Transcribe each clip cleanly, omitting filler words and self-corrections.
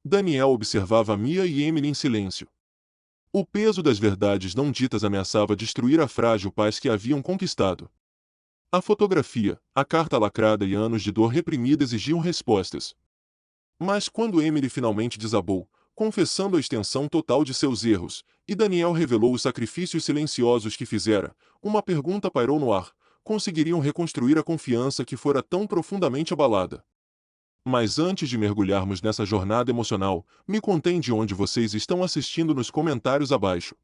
Daniel observava Mia e Emily em silêncio. O peso das verdades não ditas ameaçava destruir a frágil paz que haviam conquistado. A fotografia, a carta lacrada e anos de dor reprimida exigiam respostas. Mas quando Emily finalmente desabou, confessando a extensão total de seus erros, e Daniel revelou os sacrifícios silenciosos que fizera, uma pergunta pairou no ar: conseguiriam reconstruir a confiança que fora tão profundamente abalada? Mas antes de mergulharmos nessa jornada emocional, me contem de onde vocês estão assistindo nos comentários abaixo.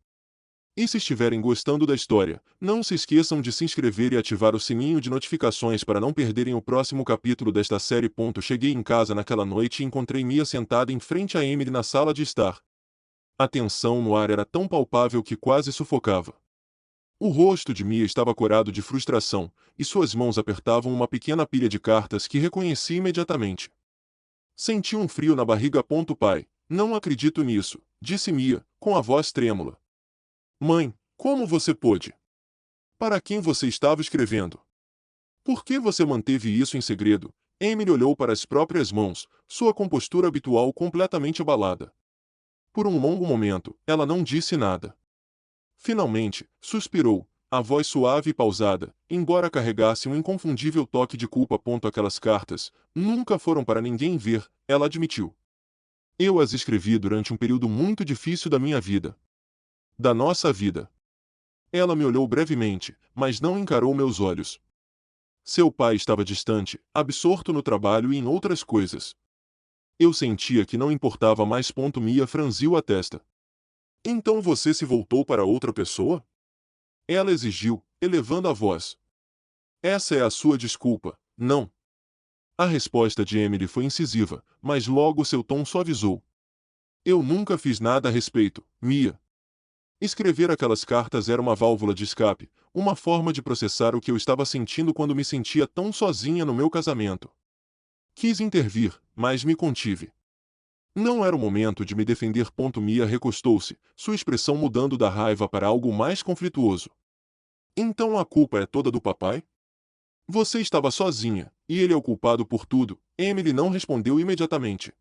E se estiverem gostando da história, não se esqueçam de se inscrever e ativar o sininho de notificações para não perderem o próximo capítulo desta série. Cheguei em casa naquela noite e encontrei Mia sentada em frente a Emily na sala de estar. A tensão no ar era tão palpável que quase sufocava. O rosto de Mia estava corado de frustração, e suas mãos apertavam uma pequena pilha de cartas que reconheci imediatamente. Senti um frio na barriga. Pai, não acredito nisso, disse Mia, com a voz trêmula. Mãe, como você pôde? Para quem você estava escrevendo? Por que você manteve isso em segredo? Emily olhou para as próprias mãos, sua compostura habitual completamente abalada. Por um longo momento, ela não disse nada. Finalmente, suspirou, a voz suave e pausada, embora carregasse um inconfundível toque de culpa. Aquelas cartas nunca foram para ninguém ver, ela admitiu. Eu as escrevi durante um período muito difícil da minha vida. Da nossa vida. Ela me olhou brevemente, mas não encarou meus olhos. Seu pai estava distante, absorto no trabalho e em outras coisas. Eu sentia que não importava mais. Mia franziu a testa. Então você se voltou para outra pessoa? Ela exigiu, elevando a voz. Essa é a sua desculpa, não? A resposta de Emily foi incisiva, mas logo seu tom suavizou. Eu nunca fiz nada a respeito, Mia. Escrever aquelas cartas era uma válvula de escape, uma forma de processar o que eu estava sentindo quando me sentia tão sozinha no meu casamento. Quis intervir, mas me contive. Não era o momento de me defender. Mia recostou-se, sua expressão mudando da raiva para algo mais conflituoso. Então a culpa é toda do papai? Você estava sozinha, e ele é o culpado por tudo. Emily não respondeu imediatamente.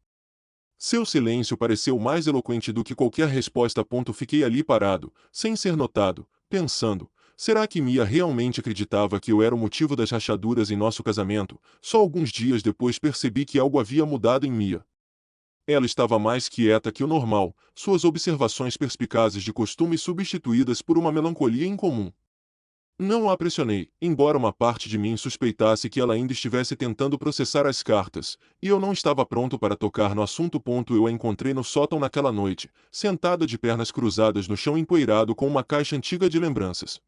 Seu silêncio pareceu mais eloquente do que qualquer resposta. Fiquei ali parado, sem ser notado, pensando, será que Mia realmente acreditava que eu era o motivo das rachaduras em nosso casamento? Só alguns dias depois percebi que algo havia mudado em Mia. Ela estava mais quieta que o normal, suas observações perspicazes de costume substituídas por uma melancolia incomum. Não a pressionei, embora uma parte de mim suspeitasse que ela ainda estivesse tentando processar as cartas, e eu não estava pronto para tocar no assunto. Eu a encontrei no sótão naquela noite, sentada de pernas cruzadas no chão empoeirado com uma caixa antiga de lembranças.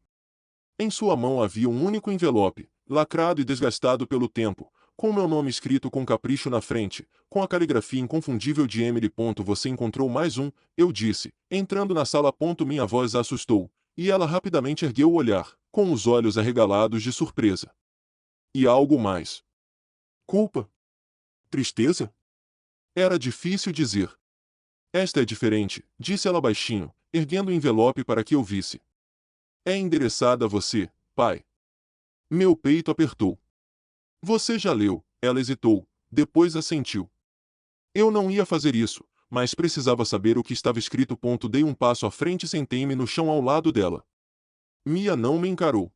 Em sua mão havia um único envelope, lacrado e desgastado pelo tempo, com meu nome escrito com capricho na frente, com a caligrafia inconfundível de Emily. Você encontrou mais um, eu disse, entrando na sala. Minha voz a assustou, e ela rapidamente ergueu o olhar, com os olhos arregalados de surpresa. E algo mais. Culpa? Tristeza? Era difícil dizer. Esta é diferente, disse ela baixinho, erguendo o envelope para que eu visse. É endereçada a você, pai. Meu peito apertou. Você já leu, ela hesitou, depois assentiu. Eu não ia fazer isso, mas precisava saber o que estava escrito. Dei um passo à frente e sentei-me no chão ao lado dela. Mia não me encarou.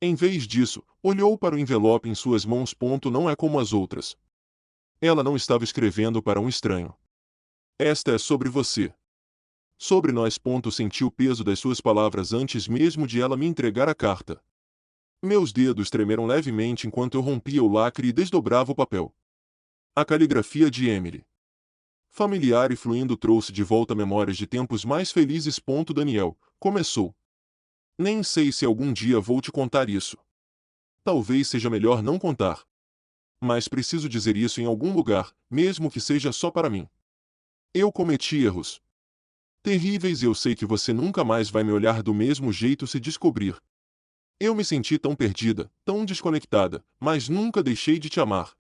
Em vez disso, olhou para o envelope em suas mãos. Não é como as outras. Ela não estava escrevendo para um estranho. Esta é sobre você. Sobre nós. Senti o peso das suas palavras antes mesmo de ela me entregar a carta. Meus dedos tremeram levemente enquanto eu rompia o lacre e desdobrava o papel. A caligrafia de Emily. Familiar e fluindo, trouxe de volta memórias de tempos mais felizes. Daniel começou. Nem sei se algum dia vou te contar isso. Talvez seja melhor não contar. Mas preciso dizer isso em algum lugar, mesmo que seja só para mim. Eu cometi erros terríveis e eu sei que você nunca mais vai me olhar do mesmo jeito se descobrir. Eu me senti tão perdida, tão desconectada, mas nunca deixei de te amar.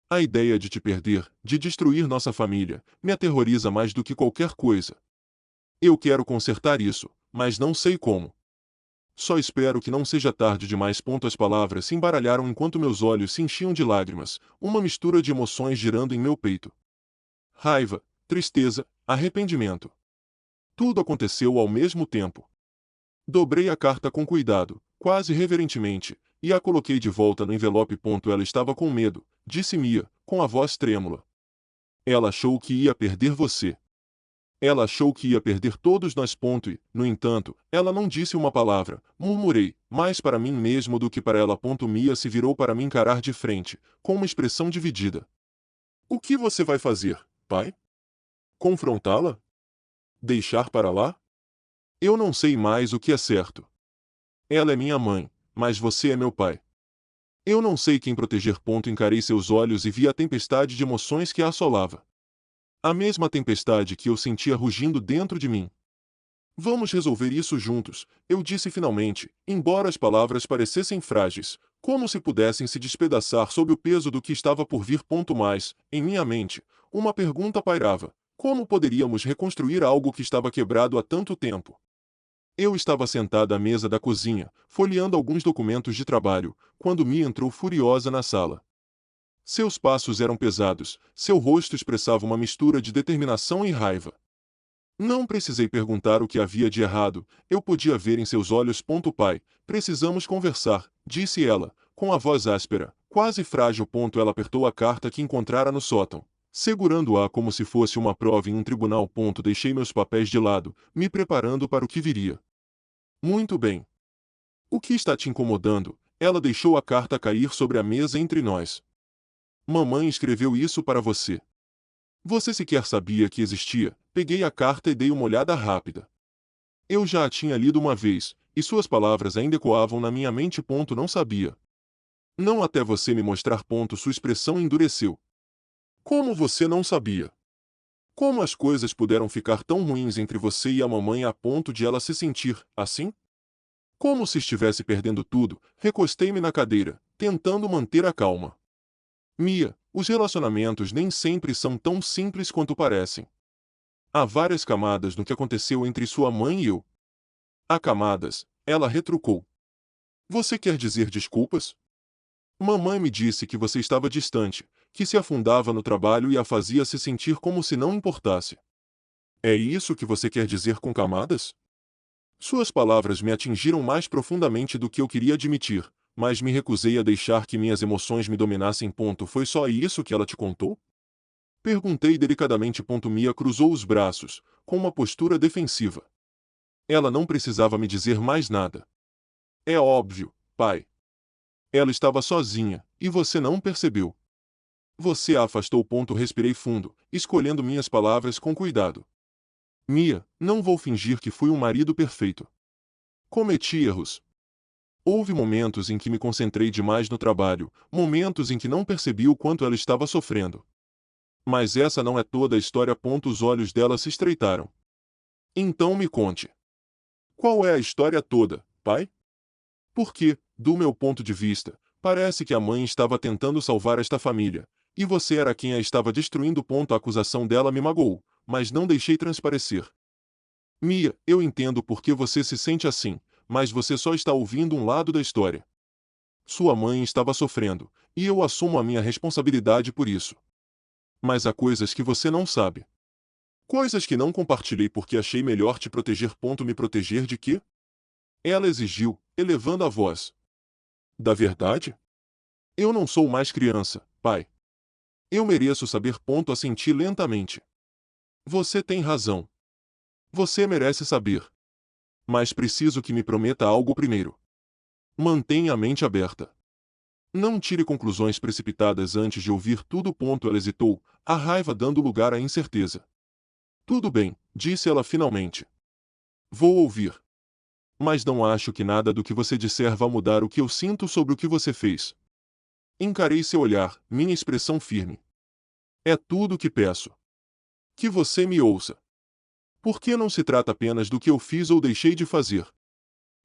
A ideia de te perder, de destruir nossa família, me aterroriza mais do que qualquer coisa. Eu quero consertar isso, mas não sei como. Só espero que não seja tarde demais. As palavras se embaralharam enquanto meus olhos se enchiam de lágrimas, uma mistura de emoções girando em meu peito. raiva, tristeza, arrependimento. Tudo aconteceu ao mesmo tempo. Dobrei a carta com cuidado, quase reverentemente, e a coloquei de volta no envelope. Ela estava com medo, disse Mia, com a voz trêmula. Ela achou que ia perder você. Ela achou que ia perder todos nós. E, no entanto, ela não disse uma palavra. Murmurei, mais para mim mesmo do que para ela. Mia se virou para me encarar de frente, com uma expressão dividida. O que você vai fazer, pai? Confrontá-la? Deixar para lá? Eu não sei mais o que é certo. Ela é minha mãe, mas você é meu pai. Eu não sei quem proteger. Encarei seus olhos e vi a tempestade de emoções que a assolava. A mesma tempestade que eu sentia rugindo dentro de mim. Vamos resolver isso juntos, eu disse finalmente, embora as palavras parecessem frágeis, como se pudessem se despedaçar sob o peso do que estava por vir. Mas, em minha mente, uma pergunta pairava: como poderíamos reconstruir algo que estava quebrado há tanto tempo? Eu estava sentada à mesa da cozinha, folheando alguns documentos de trabalho, quando Mia entrou furiosa na sala. Seus passos eram pesados, seu rosto expressava uma mistura de determinação e raiva. Não precisei perguntar o que havia de errado, eu podia ver em seus olhos. Pai, precisamos conversar, disse ela, com a voz áspera, quase frágil. Ela apertou a carta que encontrara no sótão, segurando-a como se fosse uma prova em um tribunal. Deixei meus papéis de lado, me preparando para o que viria. Muito bem. O que está te incomodando? Ela deixou a carta cair sobre a mesa entre nós. Mamãe escreveu isso para você. Você sequer sabia que existia. Peguei a carta e dei uma olhada rápida. Eu já a tinha lido uma vez, e suas palavras ainda ecoavam na minha mente. Não sabia. Não até você me mostrar. Sua expressão endureceu. Como você não sabia? Como as coisas puderam ficar tão ruins entre você e a mamãe a ponto de ela se sentir assim? Como se estivesse perdendo tudo, recostei-me na cadeira, tentando manter a calma. Mia, os relacionamentos nem sempre são tão simples quanto parecem. Há várias camadas no que aconteceu entre sua mãe e eu. Há camadas, ela retrucou. Você quer dizer desculpas? Mamãe me disse que você estava distante, que se afundava no trabalho e a fazia se sentir como se não importasse. É isso que você quer dizer com camadas? Suas palavras me atingiram mais profundamente do que eu queria admitir, mas me recusei a deixar que minhas emoções me dominassem. Foi só isso que ela te contou? Perguntei delicadamente. Mia cruzou os braços, com uma postura defensiva. Ela não precisava me dizer mais nada. É óbvio, pai. Ela estava sozinha, e você não percebeu. Você a afastou. Respirei fundo, escolhendo minhas palavras com cuidado. Mia, não vou fingir que fui um marido perfeito. Cometi erros. Houve momentos em que me concentrei demais no trabalho, momentos em que não percebi o quanto ela estava sofrendo. Mas essa não é toda a história. Os olhos dela se estreitaram. Então me conte. Qual é a história toda, pai? Porque, do meu ponto de vista, parece que a mãe estava tentando salvar esta família, e você era quem a estava destruindo. A acusação dela me magoou, mas não deixei transparecer. Mia, eu entendo por que você se sente assim, mas você só está ouvindo um lado da história. Sua mãe estava sofrendo, e eu assumo a minha responsabilidade por isso. Mas há coisas que você não sabe. Coisas que não compartilhei porque achei melhor te proteger. Me proteger de quê? Ela exigiu, elevando a voz. Da verdade? Eu não sou mais criança, pai. Eu mereço saber. Assenti lentamente. Você tem razão. Você merece saber. Mas preciso que me prometa algo primeiro. Mantenha a mente aberta. Não tire conclusões precipitadas antes de ouvir tudo. Ela hesitou, a raiva dando lugar à incerteza. Tudo bem, disse ela finalmente. Vou ouvir. Mas não acho que nada do que você disser vá mudar o que eu sinto sobre o que você fez. Encarei seu olhar, minha expressão firme. É tudo o que peço. Que você me ouça. Porque não se trata apenas do que eu fiz ou deixei de fazer.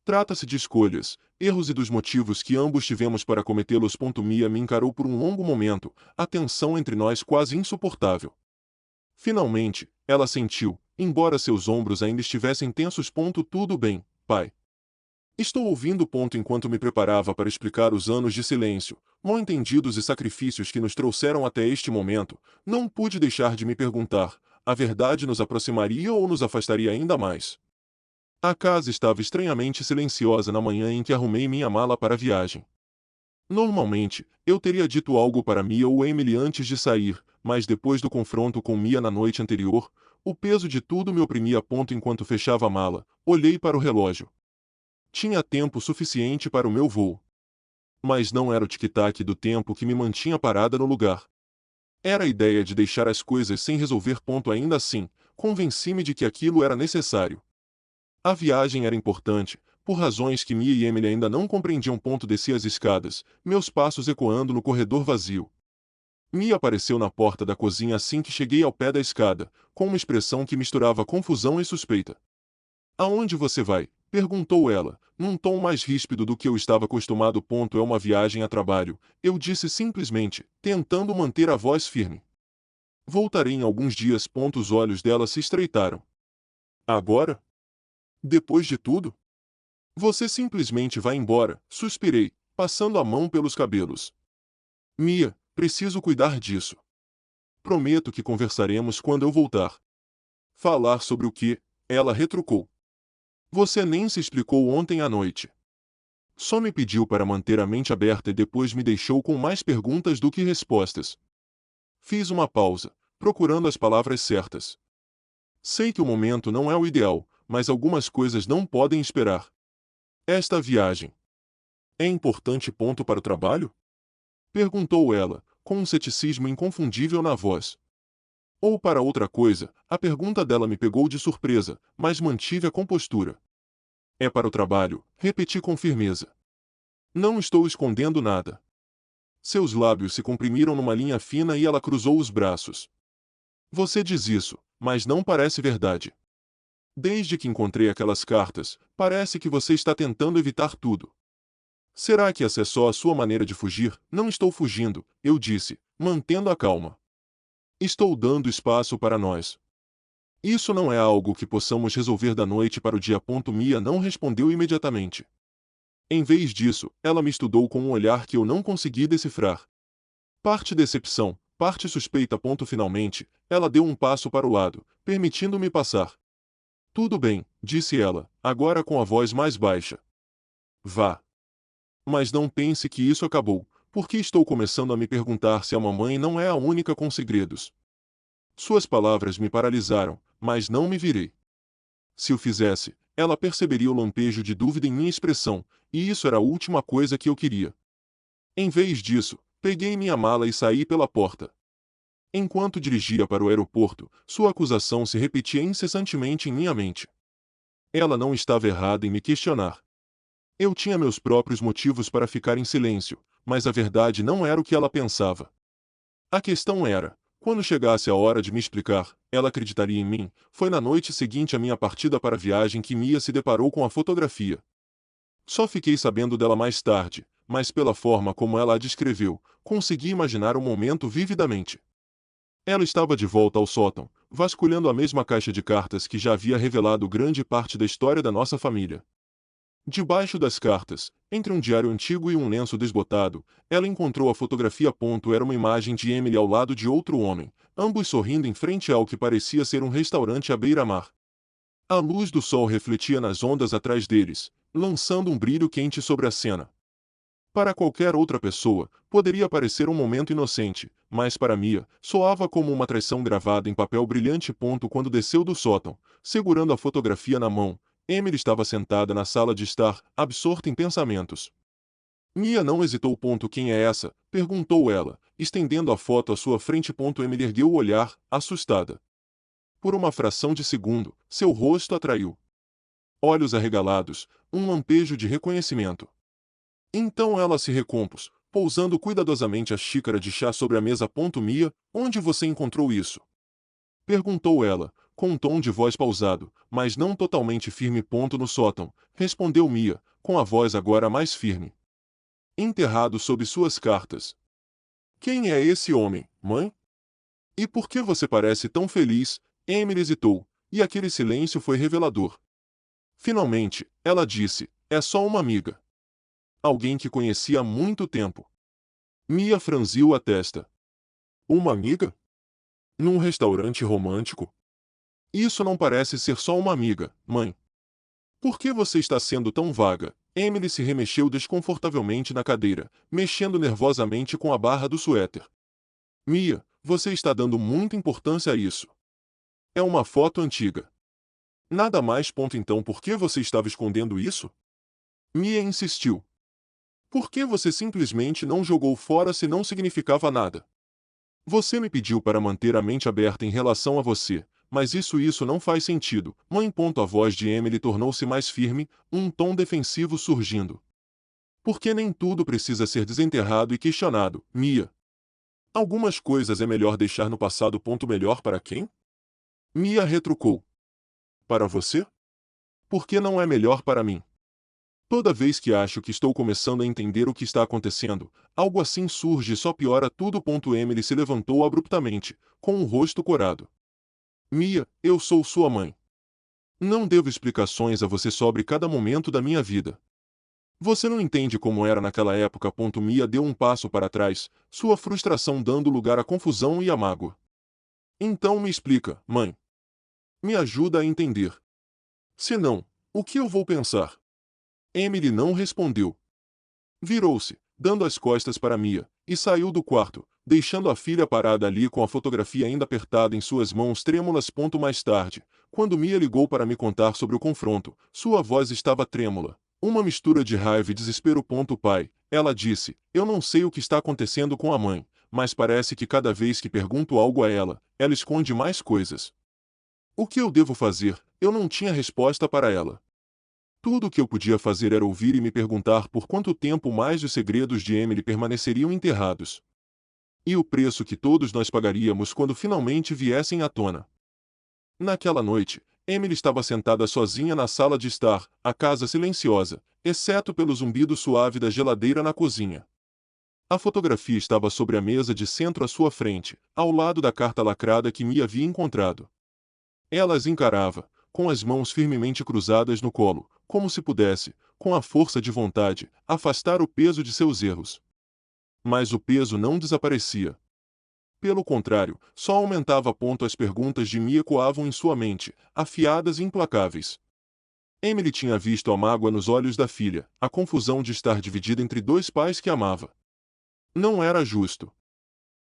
Trata-se de escolhas, erros e dos motivos que ambos tivemos para cometê-los. Mia me encarou por um longo momento, a tensão entre nós quase insuportável. Finalmente, ela sentiu, embora seus ombros ainda estivessem tensos. Tudo bem, pai. Estou ouvindo ponto enquanto me preparava para explicar os anos de silêncio, mal-entendidos e sacrifícios que nos trouxeram até este momento. Não pude deixar de me perguntar: a verdade nos aproximaria ou nos afastaria ainda mais? A casa estava estranhamente silenciosa na manhã em que arrumei minha mala para a viagem. Normalmente, eu teria dito algo para Mia ou Emily antes de sair, mas depois do confronto com Mia na noite anterior, o peso de tudo me oprimia a ponto enquanto fechava a mala. Olhei para o relógio. Tinha tempo suficiente para o meu voo. Mas não era o tic-tac do tempo que me mantinha parada no lugar. Era a ideia de deixar as coisas sem resolver. Ainda assim, convenci-me de que aquilo era necessário. A viagem era importante, por razões que Mia e Emily ainda não compreendiam. Desci as escadas, meus passos ecoando no corredor vazio. Mia apareceu na porta da cozinha assim que cheguei ao pé da escada, com uma expressão que misturava confusão e suspeita. Aonde você vai? Perguntou ela, num tom mais ríspido do que eu estava acostumado. É uma viagem a trabalho, eu disse simplesmente, tentando manter a voz firme. Voltarei em alguns dias. Os olhos dela se estreitaram. Agora? Depois de tudo? Você simplesmente vai embora, suspirei, passando a mão pelos cabelos. Mia, preciso cuidar disso. Prometo que conversaremos quando eu voltar. Falar sobre o que? Ela retrucou. Você nem se explicou ontem à noite. Só me pediu para manter a mente aberta e depois me deixou com mais perguntas do que respostas. Fiz uma pausa, procurando as palavras certas. Sei que o momento não é o ideal, mas algumas coisas não podem esperar. Esta viagem é importante. Para o trabalho? Perguntou ela, com um ceticismo inconfundível na voz. Ou para outra coisa? A pergunta dela me pegou de surpresa, mas mantive a compostura. É para o trabalho, repeti com firmeza. Não estou escondendo nada. Seus lábios se comprimiram numa linha fina e ela cruzou os braços. Você diz isso, mas não parece verdade. Desde que encontrei aquelas cartas, parece que você está tentando evitar tudo. Será que essa é só a sua maneira de fugir? Não estou fugindo, eu disse, mantendo a calma. Estou dando espaço para nós. Isso não é algo que possamos resolver da noite para o dia. Mia não respondeu imediatamente. Em vez disso, ela me estudou com um olhar que eu não consegui decifrar. Parte decepção, parte suspeita. Finalmente, ela deu um passo para o lado, permitindo-me passar. Tudo bem, disse ela, agora com a voz mais baixa. Vá. Mas não pense que isso acabou, porque estou começando a me perguntar se a mamãe não é a única com segredos. Suas palavras me paralisaram, mas não me virei. Se o fizesse, ela perceberia o lampejo de dúvida em minha expressão, e isso era a última coisa que eu queria. Em vez disso, peguei minha mala e saí pela porta. Enquanto dirigia para o aeroporto, sua acusação se repetia incessantemente em minha mente. Ela não estava errada em me questionar. Eu tinha meus próprios motivos para ficar em silêncio, mas a verdade não era o que ela pensava. A questão era, quando chegasse a hora de me explicar, ela acreditaria em mim. Foi na noite seguinte à minha partida para a viagem que Mia se deparou com a fotografia. Só fiquei sabendo dela mais tarde, mas pela forma como ela a descreveu, consegui imaginar o momento vividamente. Ela estava de volta ao sótão, vasculhando a mesma caixa de cartas que já havia revelado grande parte da história da nossa família. Debaixo das cartas, entre um diário antigo e um lenço desbotado, ela encontrou a fotografia. Era uma imagem de Emily ao lado de outro homem, ambos sorrindo em frente ao que parecia ser um restaurante à beira-mar. A luz do sol refletia nas ondas atrás deles, lançando um brilho quente sobre a cena. Para qualquer outra pessoa, poderia parecer um momento inocente, mas para Mia, soava como uma traição gravada em papel brilhante. Quando desceu do sótão, segurando a fotografia na mão, Emily estava sentada na sala de estar, absorta em pensamentos. Mia não hesitou. Quem é essa? Perguntou ela, estendendo a foto à sua frente. Emily ergueu o olhar, assustada. Por uma fração de segundo, seu rosto atraiu. Olhos arregalados, um lampejo de reconhecimento. Então ela se recompôs, pousando cuidadosamente a xícara de chá sobre a mesa. Mia, onde você encontrou isso? Perguntou ela, com um tom de voz pausado, mas não totalmente firme. No sótão, respondeu Mia, com a voz agora mais firme. Enterrado sob suas cartas. Quem é esse homem, mãe? E por que você parece tão feliz? Emily hesitou, e aquele silêncio foi revelador. Finalmente, ela disse, É só uma amiga. Alguém que conhecia há muito tempo. Mia franziu a testa. Uma amiga? Num restaurante romântico? Isso não parece ser só uma amiga, mãe. Por que você está sendo tão vaga? Emily se remexeu desconfortavelmente na cadeira, mexendo nervosamente com a barra do suéter. Mia, você está dando muita importância a isso. É uma foto antiga. Nada mais. Então por que você estava escondendo isso? Mia insistiu. Por que você simplesmente não jogou fora se não significava nada? Você me pediu para manter a mente aberta em relação a você, mas isso não faz sentido, mãe. A voz de Emily tornou-se mais firme, um tom defensivo surgindo. Porque nem tudo precisa ser desenterrado e questionado, Mia. Algumas coisas é melhor deixar no passado. Melhor para quem? Mia retrucou. Para você? Por que não é melhor para mim? Toda vez que acho que estou começando a entender o que está acontecendo, algo assim surge e só piora tudo. Emily se levantou abruptamente, com o rosto corado. Mia, eu sou sua mãe. Não devo explicações a você sobre cada momento da minha vida. Você não entende como era naquela época. Mia deu um passo para trás, sua frustração dando lugar à confusão e à mágoa. Então me explica, mãe. Me ajuda a entender. Se não, o que eu vou pensar? Emily não respondeu. Virou-se, dando as costas para Mia, e saiu do quarto, deixando a filha parada ali com a fotografia ainda apertada em suas mãos trêmulas. Mais tarde, quando Mia ligou para me contar sobre o confronto, sua voz estava trêmula. Uma mistura de raiva e desespero. Pai, ela disse, eu não sei o que está acontecendo com a mãe, mas parece que cada vez que pergunto algo a ela, ela esconde mais coisas. O que eu devo fazer? Eu não tinha resposta para ela. Tudo o que eu podia fazer era ouvir e me perguntar por quanto tempo mais os segredos de Emily permaneceriam enterrados. E o preço que todos nós pagaríamos quando finalmente viessem à tona. Naquela noite, Emily estava sentada sozinha na sala de estar, a casa silenciosa, exceto pelo zumbido suave da geladeira na cozinha. A fotografia estava sobre a mesa de centro à sua frente, ao lado da carta lacrada que Mia havia encontrado. Ela as encarava, com as mãos firmemente cruzadas no colo, como se pudesse, com a força de vontade, afastar o peso de seus erros. Mas o peso não desaparecia. Pelo contrário, só aumentava. As perguntas de Mia ecoavam em sua mente, afiadas e implacáveis. Emily tinha visto a mágoa nos olhos da filha, a confusão de estar dividida entre dois pais que amava. Não era justo.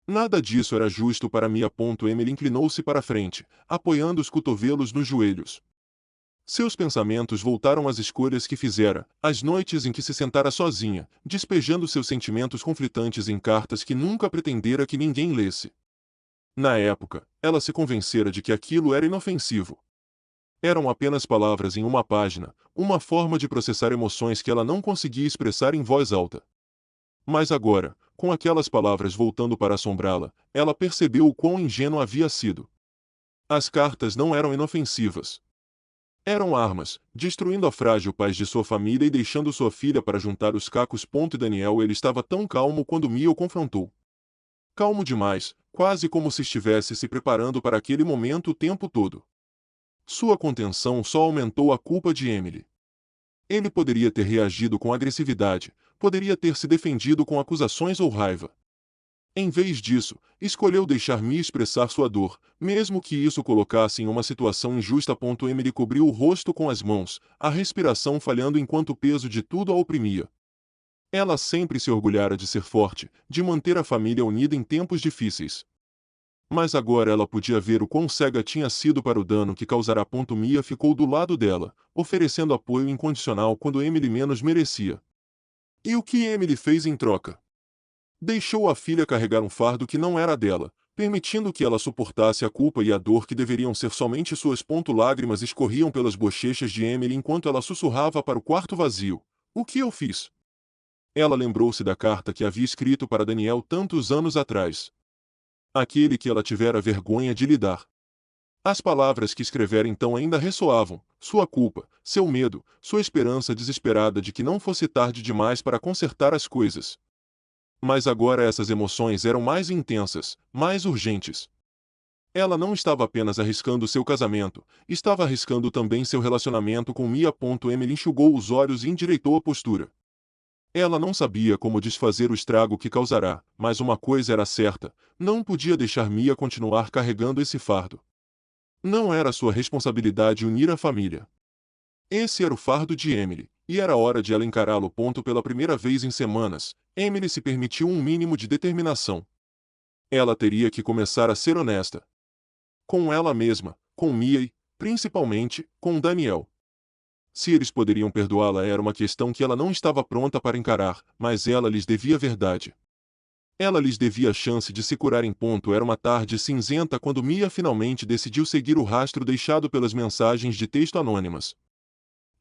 Nada disso era justo para Mia. Emily inclinou-se para a frente, apoiando os cotovelos nos joelhos. Seus pensamentos voltaram às escolhas que fizera, às noites em que se sentara sozinha, despejando seus sentimentos conflitantes em cartas que nunca pretendera que ninguém lesse. Na época, ela se convencera de que aquilo era inofensivo. Eram apenas palavras em uma página, uma forma de processar emoções que ela não conseguia expressar em voz alta. Mas agora, com aquelas palavras voltando para assombrá-la, ela percebeu o quão ingênua havia sido. As cartas não eram inofensivas. Eram armas, destruindo a frágil paz de sua família e deixando sua filha para juntar os cacos. Daniel ele estava tão calmo quando Mia o confrontou. Calmo demais, quase como se estivesse se preparando para aquele momento o tempo todo. Sua contenção só aumentou a culpa de Emily. Ele poderia ter reagido com agressividade, poderia ter se defendido com acusações ou raiva. Em vez disso, escolheu deixar Mia expressar sua dor, mesmo que isso colocasse em uma situação injusta. Emily cobriu o rosto com as mãos, a respiração falhando enquanto o peso de tudo a oprimia. Ela sempre se orgulhara de ser forte, de manter a família unida em tempos difíceis. Mas agora ela podia ver o quão cega tinha sido para o dano que causara. Mia ficou do lado dela, oferecendo apoio incondicional quando Emily menos merecia. E o que Emily fez em troca? Deixou a filha carregar um fardo que não era dela, permitindo que ela suportasse a culpa e a dor que deveriam ser somente suas. Lágrimas escorriam pelas bochechas de Emily enquanto ela sussurrava para o quarto vazio. O que eu fiz? Ela lembrou-se da carta que havia escrito para Daniel tantos anos atrás. Aquele que ela tivera vergonha de lhe dar. As palavras que escrevera então ainda ressoavam, sua culpa, seu medo, sua esperança desesperada de que não fosse tarde demais para consertar as coisas. Mas agora essas emoções eram mais intensas, mais urgentes. Ela não estava apenas arriscando seu casamento, estava arriscando também seu relacionamento com Mia. Emily enxugou os olhos e endireitou a postura. Ela não sabia como desfazer o estrago que causará, mas uma coisa era certa: não podia deixar Mia continuar carregando esse fardo. Não era sua responsabilidade unir a família. Esse era o fardo de Emily, e era hora de ela encará-lo. Pela primeira vez em semanas, Emily se permitiu um mínimo de determinação. Ela teria que começar a ser honesta. Com ela mesma, com Mia e, principalmente, com Daniel. Se eles poderiam perdoá-la era uma questão que ela não estava pronta para encarar, mas ela lhes devia a verdade. Ela lhes devia a chance de se curar. Era uma tarde cinzenta quando Mia finalmente decidiu seguir o rastro deixado pelas mensagens de texto anônimas.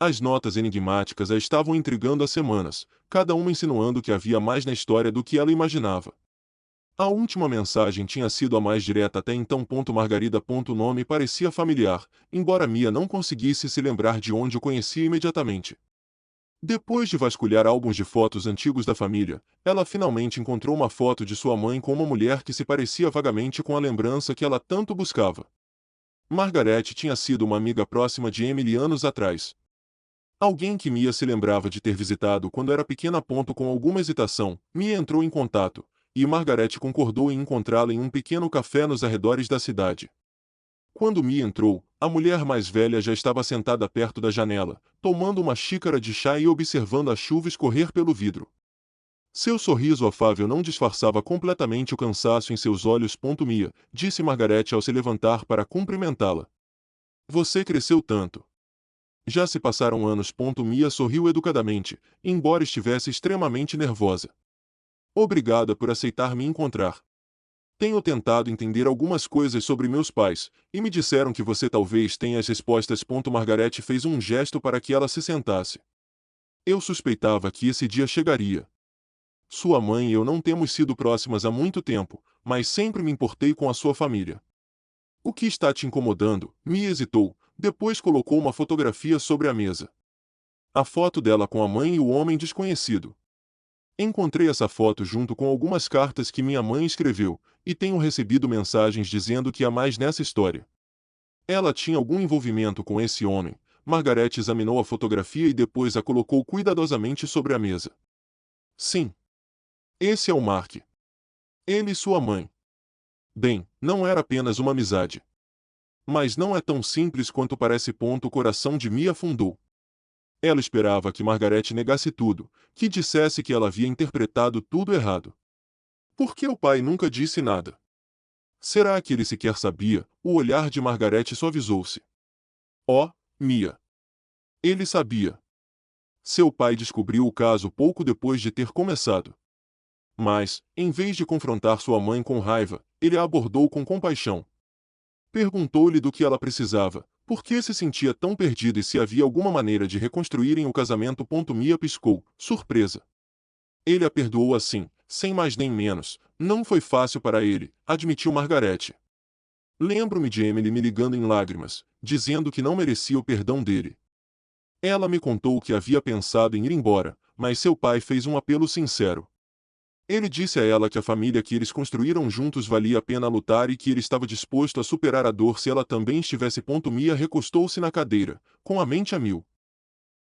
As notas enigmáticas a estavam intrigando há semanas, cada uma insinuando que havia mais na história do que ela imaginava. A última mensagem tinha sido a mais direta até então. Margarida. O nome parecia familiar, embora Mia não conseguisse se lembrar de onde o conhecia imediatamente. Depois de vasculhar álbuns de fotos antigos da família, ela finalmente encontrou uma foto de sua mãe com uma mulher que se parecia vagamente com a lembrança que ela tanto buscava. Margaret tinha sido uma amiga próxima de Emily anos atrás. Alguém que Mia se lembrava de ter visitado quando era pequena. Com alguma hesitação, Mia entrou em contato, e Margaret concordou em encontrá-la em um pequeno café nos arredores da cidade. Quando Mia entrou, a mulher mais velha já estava sentada perto da janela, tomando uma xícara de chá e observando a chuva escorrer pelo vidro. Seu sorriso afável não disfarçava completamente o cansaço em seus olhos. Mia, disse Margaret ao se levantar para cumprimentá-la. Você cresceu tanto. Já se passaram anos. Mia sorriu educadamente, embora estivesse extremamente nervosa. Obrigada por aceitar me encontrar. Tenho tentado entender algumas coisas sobre meus pais, e me disseram que você talvez tenha as respostas. Margaret fez um gesto para que ela se sentasse. Eu suspeitava que esse dia chegaria. Sua mãe e eu não temos sido próximas há muito tempo, mas sempre me importei com a sua família. O que está te incomodando? Mia hesitou, depois colocou uma fotografia sobre a mesa. A foto dela com a mãe e o homem desconhecido. Encontrei essa foto junto com algumas cartas que minha mãe escreveu, e tenho recebido mensagens dizendo que há mais nessa história. Ela tinha algum envolvimento com esse homem. Margaret examinou a fotografia e depois a colocou cuidadosamente sobre a mesa. Sim. Esse é o Mark. Ele e sua mãe. Bem, não era apenas uma amizade. Mas não é tão simples quanto parece. O coração de Mia afundou. Ela esperava que Margaret negasse tudo, que dissesse que ela havia interpretado tudo errado. Por que o pai nunca disse nada? Será que ele sequer sabia? O olhar de Margaret suavizou-se. Oh, Mia. Ele sabia. Seu pai descobriu o caso pouco depois de ter começado. Mas, em vez de confrontar sua mãe com raiva, ele a abordou com compaixão. Perguntou-lhe do que ela precisava, por que se sentia tão perdida e se havia alguma maneira de reconstruírem o casamento. Mia piscou, surpresa. Ele a perdoou assim, sem mais nem menos. Não foi fácil para ele, admitiu Margaret. Lembro-me de Emily me ligando em lágrimas, dizendo que não merecia o perdão dele. Ela me contou que havia pensado em ir embora, mas seu pai fez um apelo sincero. Ele disse a ela que a família que eles construíram juntos valia a pena lutar e que ele estava disposto a superar a dor se ela também estivesse. Mia recostou-se na cadeira, com a mente a mil.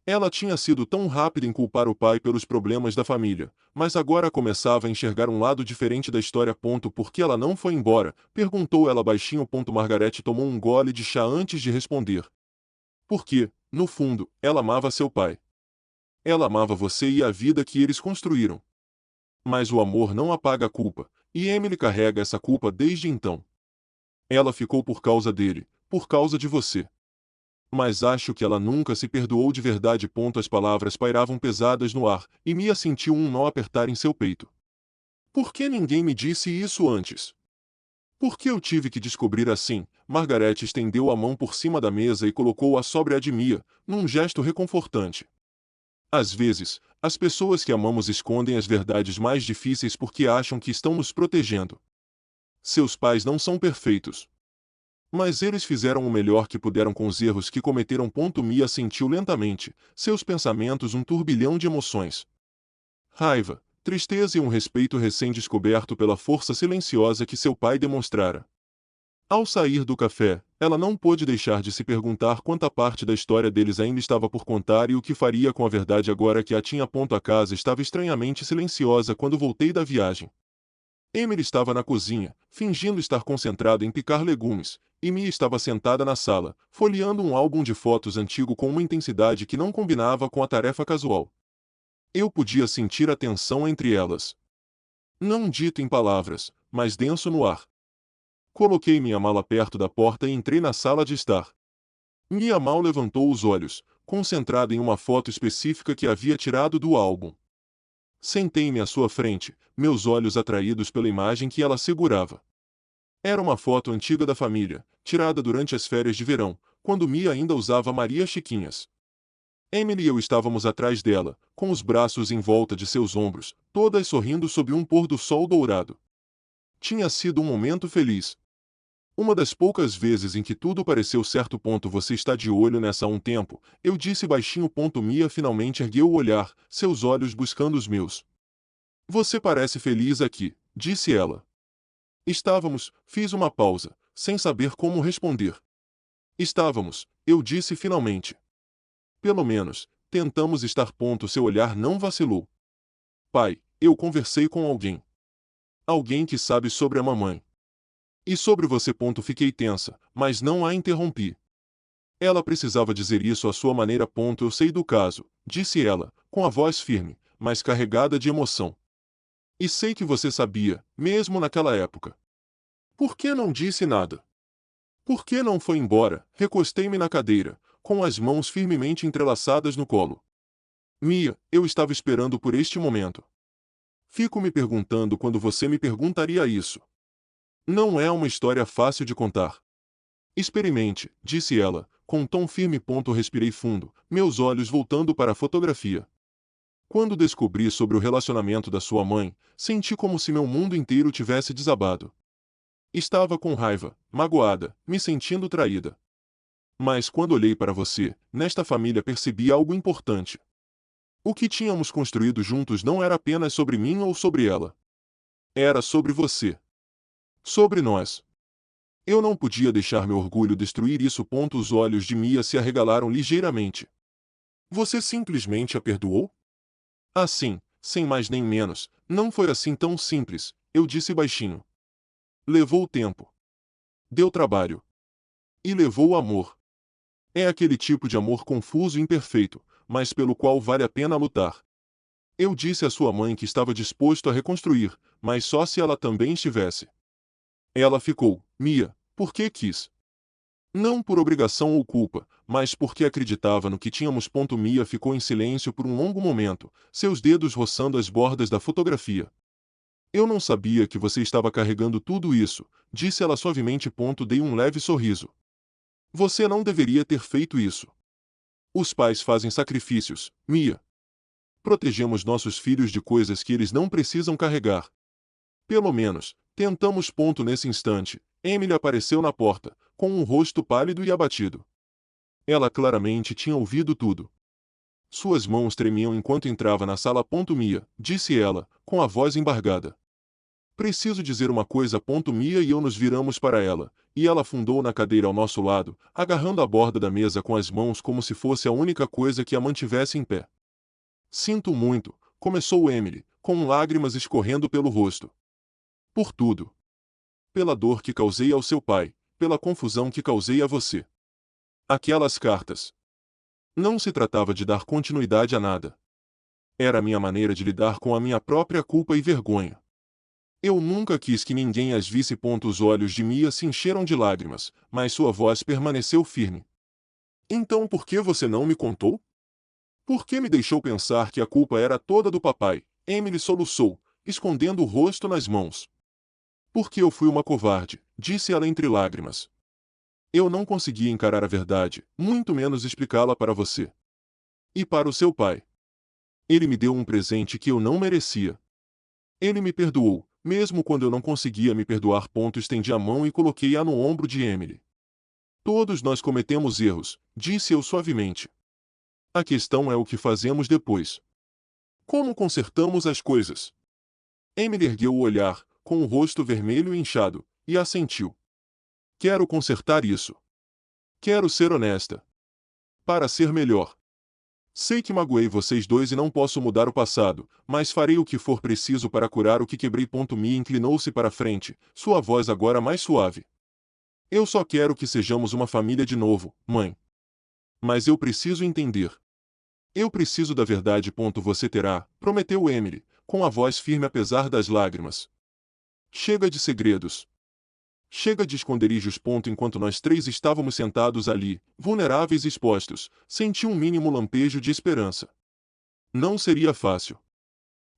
Ela tinha sido tão rápida em culpar o pai pelos problemas da família, mas agora começava a enxergar um lado diferente da história. Por que ela não foi embora? Perguntou ela baixinho. Margaret tomou um gole de chá antes de responder. Porque, no fundo, ela amava seu pai. Ela amava você e a vida que eles construíram. Mas o amor não apaga a culpa, e Emily carrega essa culpa desde então. Ela ficou por causa dele, por causa de você. Mas acho que ela nunca se perdoou de verdade. As palavras pairavam pesadas no ar, e Mia sentiu um nó apertar em seu peito. Por que ninguém me disse isso antes? Por que eu tive que descobrir assim? Margaret estendeu a mão por cima da mesa e colocou-a sobre a de Mia, num gesto reconfortante. Às vezes, as pessoas que amamos escondem as verdades mais difíceis porque acham que estão nos protegendo. Seus pais não são perfeitos. Mas eles fizeram o melhor que puderam com os erros que cometeram. Mia sentiu lentamente, seus pensamentos um turbilhão de emoções. Raiva, tristeza e um respeito recém-descoberto pela força silenciosa que seu pai demonstrara. Ao sair do café, ela não pôde deixar de se perguntar quanta parte da história deles ainda estava por contar e o que faria com a verdade agora que a tinha. A casa estava estranhamente silenciosa quando voltei da viagem. Emily estava na cozinha, fingindo estar concentrada em picar legumes, e Mia estava sentada na sala, folheando um álbum de fotos antigo com uma intensidade que não combinava com a tarefa casual. Eu podia sentir a tensão entre elas. Não dito em palavras, mas denso no ar. Coloquei minha mala perto da porta e entrei na sala de estar. Mia mal levantou os olhos, concentrada em uma foto específica que havia tirado do álbum. Sentei-me à sua frente, meus olhos atraídos pela imagem que ela segurava. Era uma foto antiga da família, tirada durante as férias de verão, quando Mia ainda usava Maria Chiquinhas. Emily e eu estávamos atrás dela, com os braços em volta de seus ombros, todas sorrindo sob um pôr do sol dourado. Tinha sido um momento feliz. Uma das poucas vezes em que tudo pareceu certo. Você está de olho nessa há um tempo, eu disse baixinho. Mia finalmente ergueu o olhar, seus olhos buscando os meus. Você parece feliz aqui, disse ela. Estávamos, fiz uma pausa, sem saber como responder. Estávamos, eu disse finalmente. Pelo menos, tentamos estar. Seu olhar não vacilou. Pai, eu conversei com alguém. Alguém que sabe sobre a mamãe. E sobre você. Fiquei tensa, mas não a interrompi. Ela precisava dizer isso à sua maneira. Eu sei do caso, disse ela, com a voz firme, mas carregada de emoção. E sei que você sabia, mesmo naquela época. Por que não disse nada? Por que não foi embora? Recostei-me na cadeira, com as mãos firmemente entrelaçadas no colo. Mia, eu estava esperando por este momento. Fico me perguntando quando você me perguntaria isso. Não é uma história fácil de contar. Experimente, disse ela, com um tom firme. Respirei fundo, meus olhos voltando para a fotografia. Quando descobri sobre o relacionamento da sua mãe, senti como se meu mundo inteiro tivesse desabado. Estava com raiva, magoada, me sentindo traída. Mas quando olhei para você, nesta família percebi algo importante. O que tínhamos construído juntos não era apenas sobre mim ou sobre ela. Era sobre você. Sobre nós. Eu não podia deixar meu orgulho destruir isso. Os olhos de Mia se arregalaram ligeiramente. Você simplesmente a perdoou? Assim, sem mais nem menos, não foi assim tão simples, eu disse baixinho. Levou tempo. Deu trabalho. E levou amor. É aquele tipo de amor confuso e imperfeito, mas pelo qual vale a pena lutar. Eu disse à sua mãe que estava disposto a reconstruir, mas só se ela também estivesse. Ela ficou, Mia, porque quis. Não por obrigação ou culpa, mas porque acreditava no que tínhamos. Mia ficou em silêncio por um longo momento, seus dedos roçando as bordas da fotografia. Eu não sabia que você estava carregando tudo isso, disse ela suavemente. Dei um leve sorriso. Você não deveria ter feito isso. Os pais fazem sacrifícios, Mia. Protegemos nossos filhos de coisas que eles não precisam carregar. Pelo menos, tentamos. Nesse instante, Emily apareceu na porta, com um rosto pálido e abatido. Ela claramente tinha ouvido tudo. Suas mãos tremiam enquanto entrava na sala. Mia, disse ela, com a voz embargada. Preciso dizer uma coisa. Mia e eu nos viramos para ela, e ela afundou na cadeira ao nosso lado, agarrando a borda da mesa com as mãos como se fosse a única coisa que a mantivesse em pé. Sinto muito, começou Emily, com lágrimas escorrendo pelo rosto. Por tudo. Pela dor que causei ao seu pai, pela confusão que causei a você. Aquelas cartas. Não se tratava de dar continuidade a nada. Era a minha maneira de lidar com a minha própria culpa e vergonha. Eu nunca quis que ninguém as visse. Os olhos de Mia se encheram de lágrimas, mas sua voz permaneceu firme. Então por que você não me contou? Por que me deixou pensar que a culpa era toda do papai? Emily soluçou, escondendo o rosto nas mãos. Porque eu fui uma covarde, disse ela entre lágrimas. Eu não conseguia encarar a verdade, muito menos explicá-la para você. E para o seu pai. Ele me deu um presente que eu não merecia. Ele me perdoou, mesmo quando eu não conseguia me perdoar. Estendi a mão e coloquei-a no ombro de Emily. Todos nós cometemos erros, disse eu suavemente. A questão é o que fazemos depois. Como consertamos as coisas? Emily ergueu o olhar, com o rosto vermelho e inchado, e assentiu. Quero consertar isso. Quero ser honesta. Para ser melhor. Sei que magoei vocês dois e não posso mudar o passado, mas farei o que for preciso para curar o que quebrei. Mia inclinou-se para frente, sua voz agora mais suave. Eu só quero que sejamos uma família de novo, mãe. Mas eu preciso entender. Eu preciso da verdade. Você terá, prometeu Emily, com a voz firme apesar das lágrimas. Chega de segredos. Chega de esconderijos. Enquanto nós três estávamos sentados ali, vulneráveis e expostos, senti um mínimo lampejo de esperança. Não seria fácil.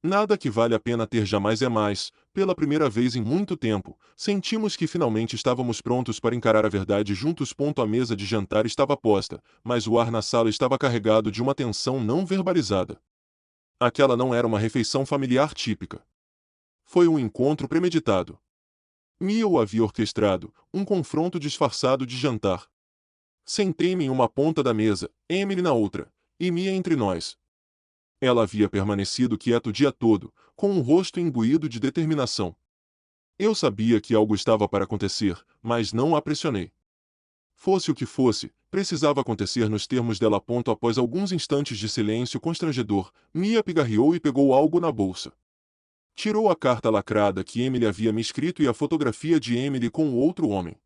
Nada que vale a pena ter jamais é mais. Pela primeira vez em muito tempo, sentimos que finalmente estávamos prontos para encarar a verdade juntos. A mesa de jantar estava posta, mas o ar na sala estava carregado de uma tensão não verbalizada. Aquela não era uma refeição familiar típica. Foi um encontro premeditado. Mia o havia orquestrado, um confronto disfarçado de jantar. Sentei-me em uma ponta da mesa, Emily na outra, e Mia entre nós. Ela havia permanecido quieta o dia todo, com um rosto imbuído de determinação. Eu sabia que algo estava para acontecer, mas não a pressionei. Fosse o que fosse, precisava acontecer nos termos dela. Após alguns instantes de silêncio constrangedor, Mia pigarreou e pegou algo na bolsa. Tirou a carta lacrada que Emily havia me escrito e a fotografia de Emily com o outro homem.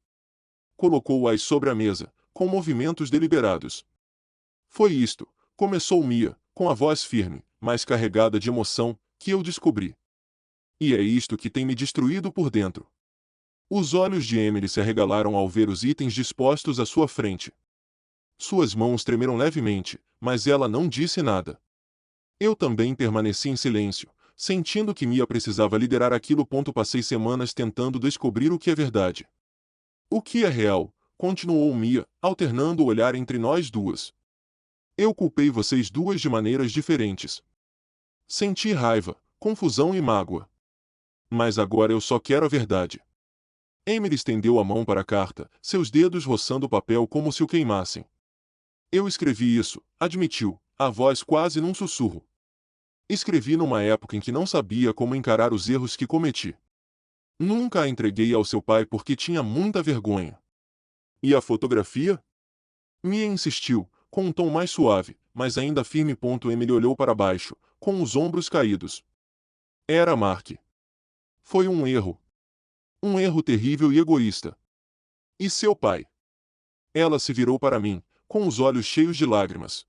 Colocou-as sobre a mesa, com movimentos deliberados. Foi isto, começou Mia, com a voz firme, mas carregada de emoção, que eu descobri. E é isto que tem me destruído por dentro. Os olhos de Emily se arregalaram ao ver os itens dispostos à sua frente. Suas mãos tremeram levemente, mas ela não disse nada. Eu também permaneci em silêncio, sentindo que Mia precisava liderar aquilo. Passei semanas tentando descobrir o que é verdade. O que é real, continuou Mia, alternando o olhar entre nós duas. Eu culpei vocês duas de maneiras diferentes. Senti raiva, confusão e mágoa. Mas agora eu só quero a verdade. Emily estendeu a mão para a carta, seus dedos roçando o papel como se o queimassem. Eu escrevi isso, admitiu, a voz quase num sussurro. Escrevi numa época em que não sabia como encarar os erros que cometi. Nunca a entreguei ao seu pai porque tinha muita vergonha. E a fotografia? Mia insistiu, com um tom mais suave, mas ainda firme. Emily olhou para baixo, com os ombros caídos. Era Mark. Foi um erro. Um erro terrível e egoísta. E seu pai? Ela se virou para mim, com os olhos cheios de lágrimas.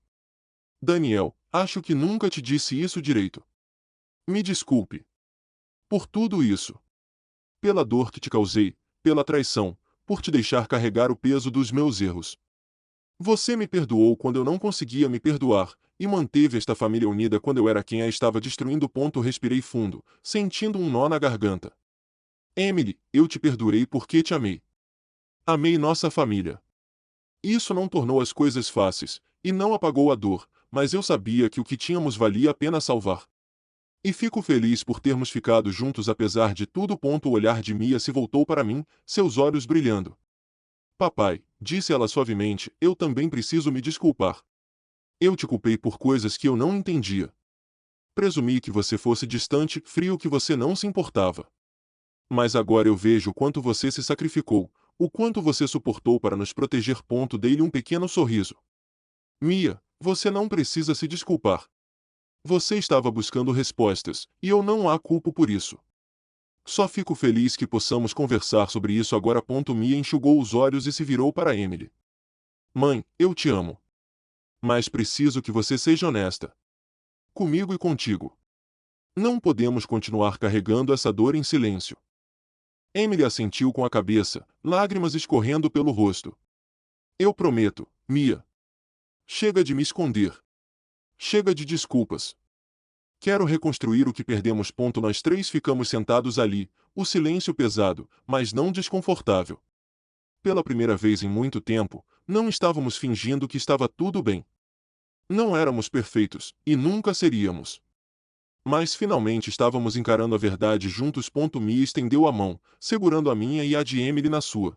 Daniel, acho que nunca te disse isso direito. Me desculpe. Por tudo isso. Pela dor que te causei, pela traição, por te deixar carregar o peso dos meus erros. Você me perdoou quando eu não conseguia me perdoar, e manteve esta família unida quando eu era quem a estava destruindo. Respirei fundo, sentindo um nó na garganta. Emily, eu te perdoei porque te amei. Amei nossa família. Isso não tornou as coisas fáceis, e não apagou a dor, mas eu sabia que o que tínhamos valia a pena salvar. E fico feliz por termos ficado juntos apesar de tudo. O olhar de Mia se voltou para mim, seus olhos brilhando. Papai, disse ela suavemente, eu também preciso me desculpar. Eu te culpei por coisas que eu não entendia. Presumi que você fosse distante, frio, que você não se importava. Mas agora eu vejo o quanto você se sacrificou, o quanto você suportou para nos proteger. Dei-lhe um pequeno sorriso. Mia, você não precisa se desculpar. Você estava buscando respostas, e eu não a culpo por isso. Só fico feliz que possamos conversar sobre isso agora. Mia enxugou os olhos e se virou para Emily. Mãe, eu te amo. Mas preciso que você seja honesta. Comigo e contigo. Não podemos continuar carregando essa dor em silêncio. Emily assentiu com a cabeça, lágrimas escorrendo pelo rosto. Eu prometo, Mia. Chega de me esconder. Chega de desculpas. Quero reconstruir o que perdemos. Nós três ficamos sentados ali, o silêncio pesado, mas não desconfortável. Pela primeira vez em muito tempo, não estávamos fingindo que estava tudo bem. Não éramos perfeitos, e nunca seríamos. Mas finalmente estávamos encarando a verdade juntos. Mia estendeu a mão, segurando a minha e a de Emily na sua.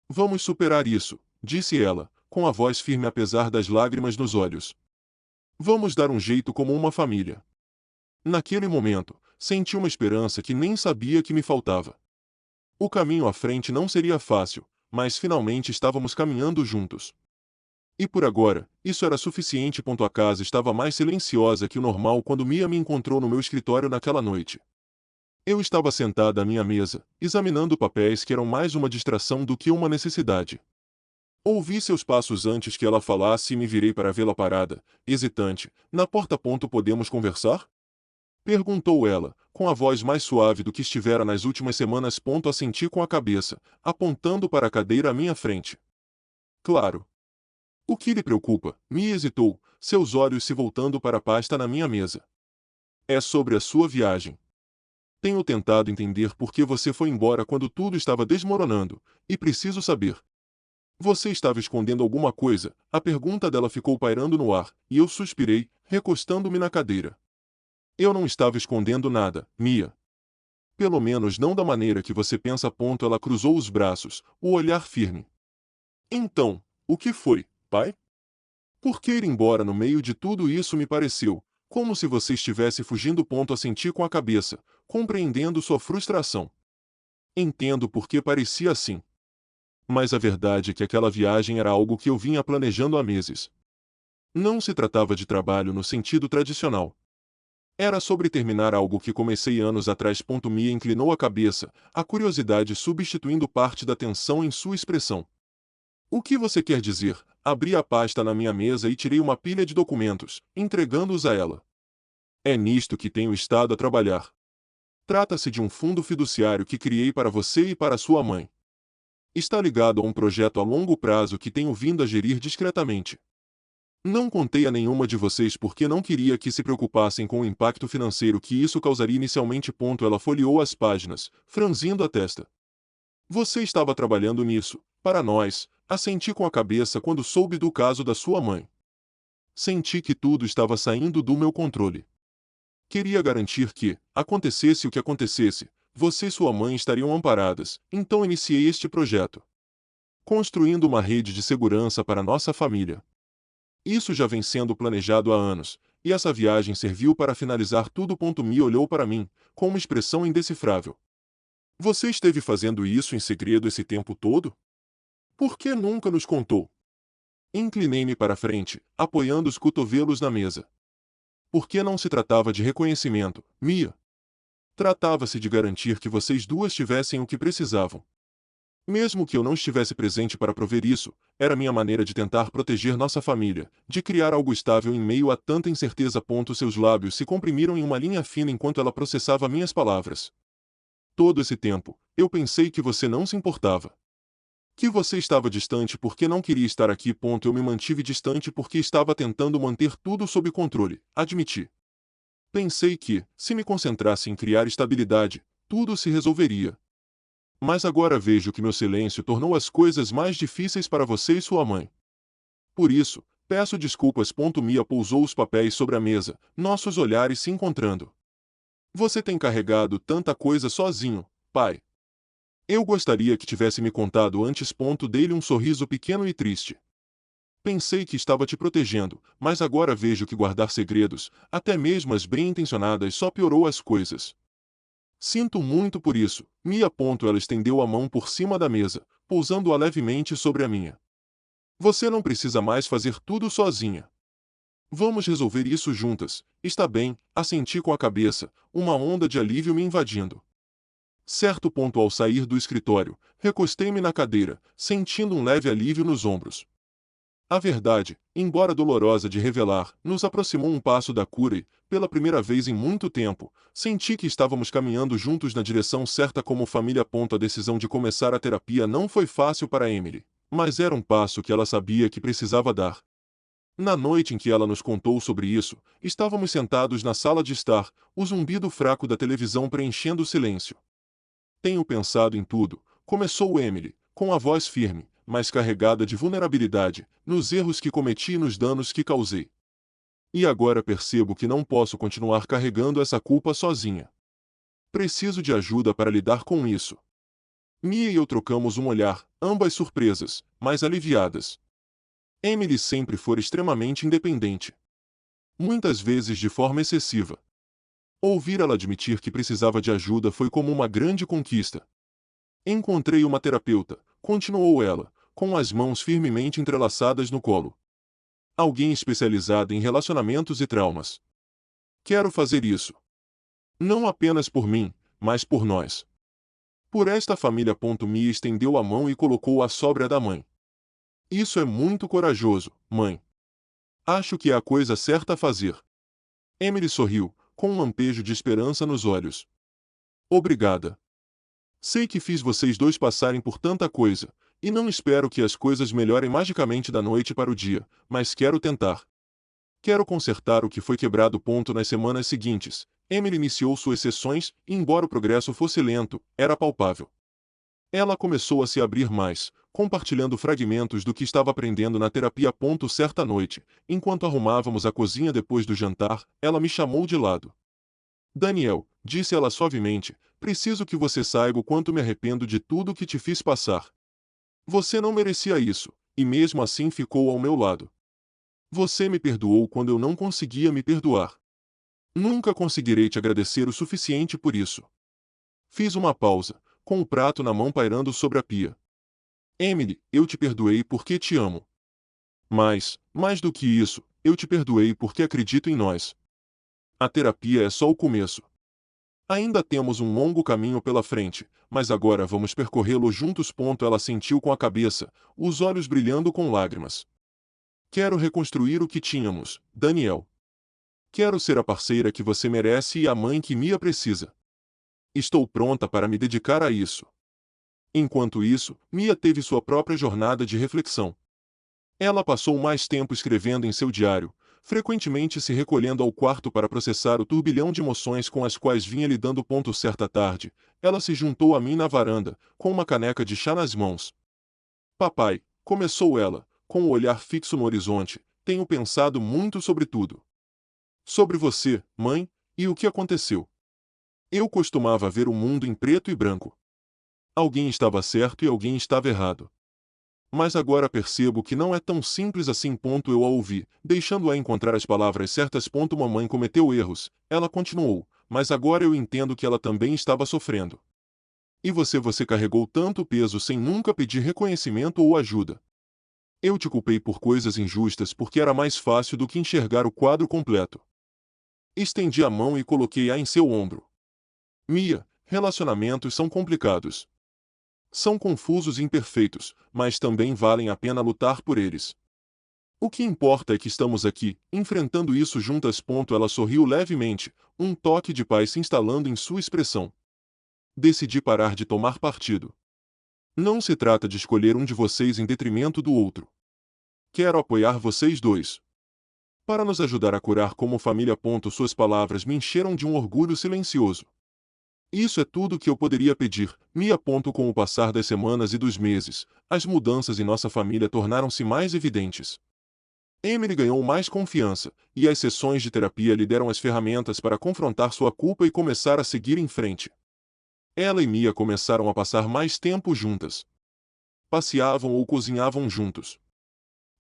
Vamos superar isso, disse ela, com a voz firme apesar das lágrimas nos olhos. Vamos dar um jeito como uma família. Naquele momento, senti uma esperança que nem sabia que me faltava. O caminho à frente não seria fácil, mas finalmente estávamos caminhando juntos. E por agora, isso era suficiente. A casa estava mais silenciosa que o normal quando Mia me encontrou no meu escritório naquela noite. Eu estava sentada à minha mesa, examinando papéis que eram mais uma distração do que uma necessidade. Ouvi seus passos antes que ela falasse e me virei para vê-la parada, hesitante, na porta. Podemos conversar? Perguntou ela, com a voz mais suave do que estivera nas últimas semanas. Assenti com a cabeça, apontando para a cadeira à minha frente. Claro. O que lhe preocupa? Me hesitou, seus olhos se voltando para a pasta na minha mesa. É sobre a sua viagem. Tenho tentado entender por que você foi embora quando tudo estava desmoronando, e preciso saber. Você estava escondendo alguma coisa? A pergunta dela ficou pairando no ar, e eu suspirei, recostando-me na cadeira. Eu não estava escondendo nada, Mia. Pelo menos não da maneira que você pensa. Ela cruzou os braços, o olhar firme. Então, o que foi, pai? Por que ir embora no meio de tudo isso? Me pareceu, como se você estivesse fugindo. Assenti com a cabeça, compreendendo sua frustração. Entendo por que parecia assim. Mas a verdade é que aquela viagem era algo que eu vinha planejando há meses. Não se tratava de trabalho no sentido tradicional. Era sobre terminar algo que comecei anos atrás. Mia inclinou a cabeça, a curiosidade substituindo parte da tensão em sua expressão. O que você quer dizer? Abri a pasta na minha mesa e tirei uma pilha de documentos, entregando-os a ela. É nisto que tenho estado a trabalhar. Trata-se de um fundo fiduciário que criei para você e para sua mãe. Está ligado a um projeto a longo prazo que tenho vindo a gerir discretamente. Não contei a nenhuma de vocês porque não queria que se preocupassem com o impacto financeiro que isso causaria inicialmente. Ela folheou as páginas, franzindo a testa. Você estava trabalhando nisso, para nós, assenti com a cabeça quando soube do caso da sua mãe. Senti que tudo estava saindo do meu controle. Queria garantir que, acontecesse o que acontecesse, você e sua mãe estariam amparadas, então iniciei este projeto. Construindo uma rede de segurança para nossa família. Isso já vem sendo planejado há anos, e essa viagem serviu para finalizar tudo. Mia olhou para mim, com uma expressão indecifrável. Você esteve fazendo isso em segredo esse tempo todo? Por que nunca nos contou? Inclinei-me para a frente, apoiando os cotovelos na mesa. Por que não se tratava de reconhecimento, Mia? Tratava-se de garantir que vocês duas tivessem o que precisavam. Mesmo que eu não estivesse presente para prover isso, era minha maneira de tentar proteger nossa família, de criar algo estável em meio a tanta incerteza. Seus lábios se comprimiram em uma linha fina enquanto ela processava minhas palavras. Todo esse tempo, eu pensei que você não se importava. Que você estava distante porque não queria estar aqui. Eu me mantive distante porque estava tentando manter tudo sob controle, admiti. Pensei que, se me concentrasse em criar estabilidade, tudo se resolveria. Mas agora vejo que meu silêncio tornou as coisas mais difíceis para você e sua mãe. Por isso, peço desculpas. Mia pousou os papéis sobre a mesa, nossos olhares se encontrando. Você tem carregado tanta coisa sozinho, pai. Eu gostaria que tivesse me contado antes. Dei-lhe um sorriso pequeno e triste. Pensei que estava te protegendo, mas agora vejo que guardar segredos, até mesmo as bem-intencionadas, só piorou as coisas. Sinto muito por isso, Mia. Ela estendeu a mão por cima da mesa, pousando-a levemente sobre a minha. Você não precisa mais fazer tudo sozinha. Vamos resolver isso juntas, está bem? Assenti com a cabeça, uma onda de alívio me invadindo. Certo. Ao sair do escritório, recostei-me na cadeira, sentindo um leve alívio nos ombros. A verdade, embora dolorosa de revelar, nos aproximou um passo da cura e, pela primeira vez em muito tempo, senti que estávamos caminhando juntos na direção certa como família. A decisão de começar a terapia não foi fácil para Emily, mas era um passo que ela sabia que precisava dar. Na noite em que ela nos contou sobre isso, estávamos sentados na sala de estar, o zumbido fraco da televisão preenchendo o silêncio. Tenho pensado em tudo, começou Emily, com a voz firme, mas carregada de vulnerabilidade, nos erros que cometi e nos danos que causei. E agora percebo que não posso continuar carregando essa culpa sozinha. Preciso de ajuda para lidar com isso. Mia e eu trocamos um olhar, ambas surpresas, mas aliviadas. Emily sempre foi extremamente independente. Muitas vezes de forma excessiva. Ouvir ela admitir que precisava de ajuda foi como uma grande conquista. Encontrei uma terapeuta, continuou ela, com as mãos firmemente entrelaçadas no colo. Alguém especializado em relacionamentos e traumas. Quero fazer isso. Não apenas por mim, mas por nós. Por esta família. Mia estendeu a mão e colocou-a sobre a da mãe. Isso é muito corajoso, mãe. Acho que é a coisa certa a fazer. Emily sorriu, com um lampejo de esperança nos olhos. Obrigada. Sei que fiz vocês dois passarem por tanta coisa, e não espero que as coisas melhorem magicamente da noite para o dia, mas quero tentar. Quero consertar o que foi quebrado. Nas semanas seguintes, Emily iniciou suas sessões e, embora o progresso fosse lento, era palpável. Ela começou a se abrir mais, compartilhando fragmentos do que estava aprendendo na terapia. Certa noite, enquanto arrumávamos a cozinha depois do jantar, ela me chamou de lado. Daniel, disse ela suavemente, preciso que você saiba o quanto me arrependo de tudo o que te fiz passar. Você não merecia isso, e mesmo assim ficou ao meu lado. Você me perdoou quando eu não conseguia me perdoar. Nunca conseguirei te agradecer o suficiente por isso. Fiz uma pausa, com o prato na mão pairando sobre a pia. Emily, eu te perdoei porque te amo. Mas, mais do que isso, eu te perdoei porque acredito em nós. A terapia é só o começo. Ainda temos um longo caminho pela frente, mas agora vamos percorrê-lo juntos. Ela sentiu com a cabeça, os olhos brilhando com lágrimas. Quero reconstruir o que tínhamos, Daniel. Quero ser a parceira que você merece e a mãe que Mia precisa. Estou pronta para me dedicar a isso. Enquanto isso, Mia teve sua própria jornada de reflexão. Ela passou mais tempo escrevendo em seu diário, frequentemente se recolhendo ao quarto para processar o turbilhão de emoções com as quais vinha lidando. Certa tarde, ela se juntou a mim na varanda, com uma caneca de chá nas mãos. Papai, começou ela, com o olhar fixo no horizonte, tenho pensado muito sobre tudo. Sobre você, mãe, e o que aconteceu. Eu costumava ver o mundo em preto e branco. Alguém estava certo e alguém estava errado. Mas agora percebo que não é tão simples assim. Eu a ouvi, deixando-a encontrar as palavras certas. Mamãe cometeu erros, ela continuou, mas agora eu entendo que ela também estava sofrendo. E você carregou tanto peso sem nunca pedir reconhecimento ou ajuda. Eu te culpei por coisas injustas porque era mais fácil do que enxergar o quadro completo. Estendi a mão e coloquei-a em seu ombro. Mia, relacionamentos são complicados. São confusos e imperfeitos, mas também valem a pena lutar por eles. O que importa é que estamos aqui, enfrentando isso juntas. Ela sorriu levemente, um toque de paz se instalando em sua expressão. Decidi parar de tomar partido. Não se trata de escolher um de vocês em detrimento do outro. Quero apoiar vocês dois. Para nos ajudar a curar como família. Suas palavras me encheram de um orgulho silencioso. Isso é tudo que eu poderia pedir, Mia. Com o passar das semanas e dos meses, as mudanças em nossa família tornaram-se mais evidentes. Emily ganhou mais confiança, e as sessões de terapia lhe deram as ferramentas para confrontar sua culpa e começar a seguir em frente. Ela e Mia começaram a passar mais tempo juntas. Passeavam ou cozinhavam juntos.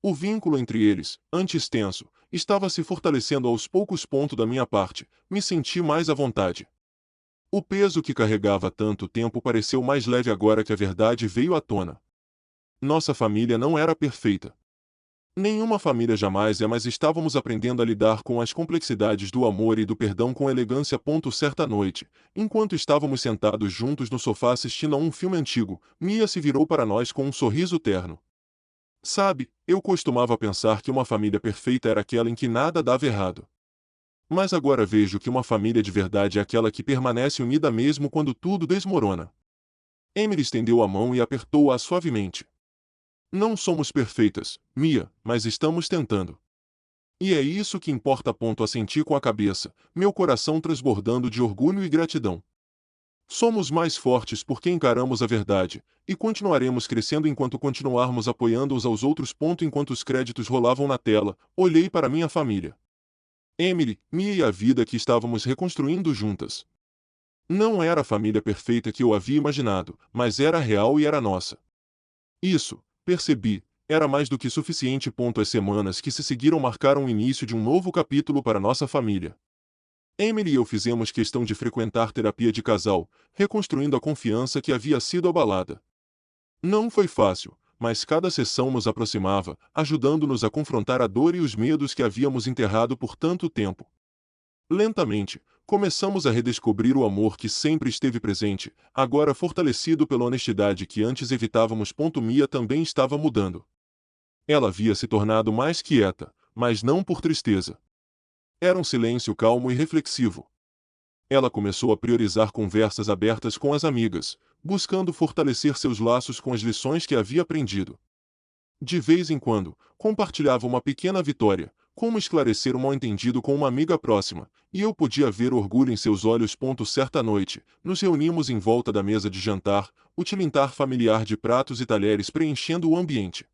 O vínculo entre eles, antes tenso, estava se fortalecendo aos poucos. Da minha parte, me senti mais à vontade. O peso que carregava há tanto tempo pareceu mais leve agora que a verdade veio à tona. Nossa família não era perfeita. Nenhuma família jamais é, mas estávamos aprendendo a lidar com as complexidades do amor e do perdão com elegância. Certa noite, enquanto estávamos sentados juntos no sofá assistindo a um filme antigo, Mia se virou para nós com um sorriso terno. Sabe, eu costumava pensar que uma família perfeita era aquela em que nada dava errado. Mas agora vejo que uma família de verdade é aquela que permanece unida mesmo quando tudo desmorona. Emily estendeu a mão e apertou-a suavemente. Não somos perfeitas, Mia, mas estamos tentando. E é isso que importa. Assenti com a cabeça, meu coração transbordando de orgulho e gratidão. Somos mais fortes porque encaramos a verdade, e continuaremos crescendo enquanto continuarmos apoiando uns aos outros. Enquanto os créditos rolavam na tela, olhei para minha família. Emily, Mia e a vida que estávamos reconstruindo juntas. Não era a família perfeita que eu havia imaginado, mas era real e era nossa. Isso, percebi, era mais do que suficiente. As semanas que se seguiram marcaram o início de um novo capítulo para nossa família. Emily e eu fizemos questão de frequentar terapia de casal, reconstruindo a confiança que havia sido abalada. Não foi fácil, mas cada sessão nos aproximava, ajudando-nos a confrontar a dor e os medos que havíamos enterrado por tanto tempo. Lentamente, começamos a redescobrir o amor que sempre esteve presente, agora fortalecido pela honestidade que antes evitávamos. Mia também estava mudando. Ela havia se tornado mais quieta, mas não por tristeza. Era um silêncio calmo e reflexivo. Ela começou a priorizar conversas abertas com as amigas, buscando fortalecer seus laços com as lições que havia aprendido. De vez em quando, compartilhava uma pequena vitória, como esclarecer um mal-entendido com uma amiga próxima, e eu podia ver orgulho em seus olhos. Certa noite, nos reunimos em volta da mesa de jantar, o tilintar familiar de pratos e talheres preenchendo o ambiente.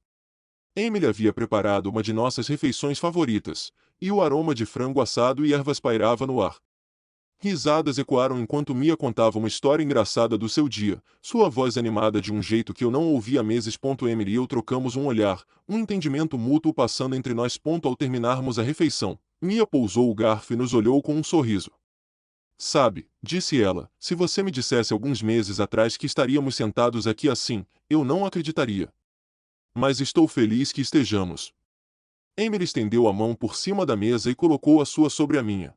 Emily havia preparado uma de nossas refeições favoritas, e o aroma de frango assado e ervas pairava no ar. Risadas ecoaram enquanto Mia contava uma história engraçada do seu dia, sua voz animada de um jeito que eu não ouvia há meses. Emily e eu trocamos um olhar, um entendimento mútuo passando entre nós. Ao terminarmos a refeição, Mia pousou o garfo e nos olhou com um sorriso. Sabe, disse ela, se você me dissesse alguns meses atrás que estaríamos sentados aqui assim, eu não acreditaria. Mas estou feliz que estejamos. Emily estendeu a mão por cima da mesa e colocou a sua sobre a minha.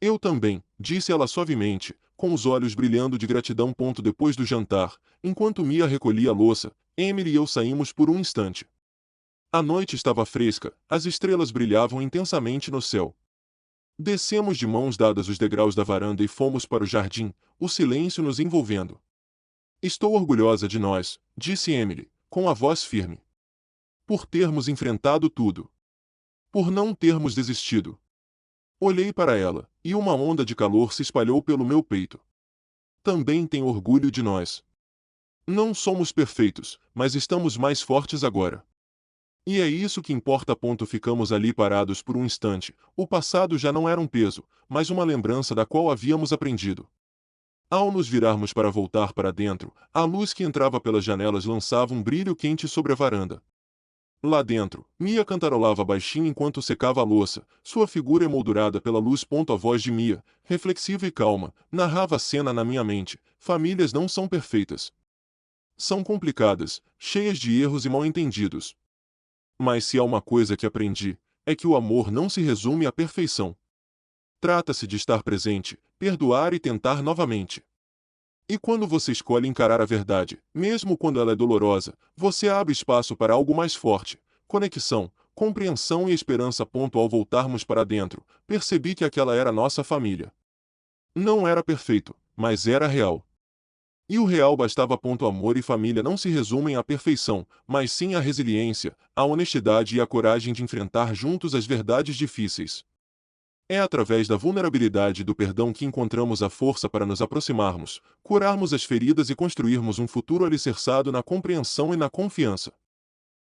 Eu também, disse ela suavemente, com os olhos brilhando de gratidão. Depois do jantar, enquanto Mia recolhia a louça, Emily e eu saímos por um instante. A noite estava fresca, as estrelas brilhavam intensamente no céu. Descemos de mãos dadas os degraus da varanda e fomos para o jardim, o silêncio nos envolvendo. Estou orgulhosa de nós, disse Emily, com a voz firme. Por termos enfrentado tudo. Por não termos desistido. Olhei para ela, e uma onda de calor se espalhou pelo meu peito. Também tenho orgulho de nós. Não somos perfeitos, mas estamos mais fortes agora. E é isso que importa. Ficamos ali parados por um instante, o passado já não era um peso, mas uma lembrança da qual havíamos aprendido. Ao nos virarmos para voltar para dentro, a luz que entrava pelas janelas lançava um brilho quente sobre a varanda. Lá dentro, Mia cantarolava baixinho enquanto secava a louça, sua figura emoldurada pela luz. A voz de Mia, reflexiva e calma, narrava a cena na minha mente. Famílias não são perfeitas. São complicadas, cheias de erros e mal-entendidos. Mas se há uma coisa que aprendi, é que o amor não se resume à perfeição. Trata-se de estar presente, perdoar e tentar novamente. E quando você escolhe encarar a verdade, mesmo quando ela é dolorosa, você abre espaço para algo mais forte, conexão, compreensão e esperança. Ao voltarmos para dentro, percebi que aquela era nossa família. Não era perfeito, mas era real. E o real bastava. Amor e família não se resumem à perfeição, mas sim à resiliência, à honestidade e à coragem de enfrentar juntos as verdades difíceis. É através da vulnerabilidade e do perdão que encontramos a força para nos aproximarmos, curarmos as feridas e construirmos um futuro alicerçado na compreensão e na confiança.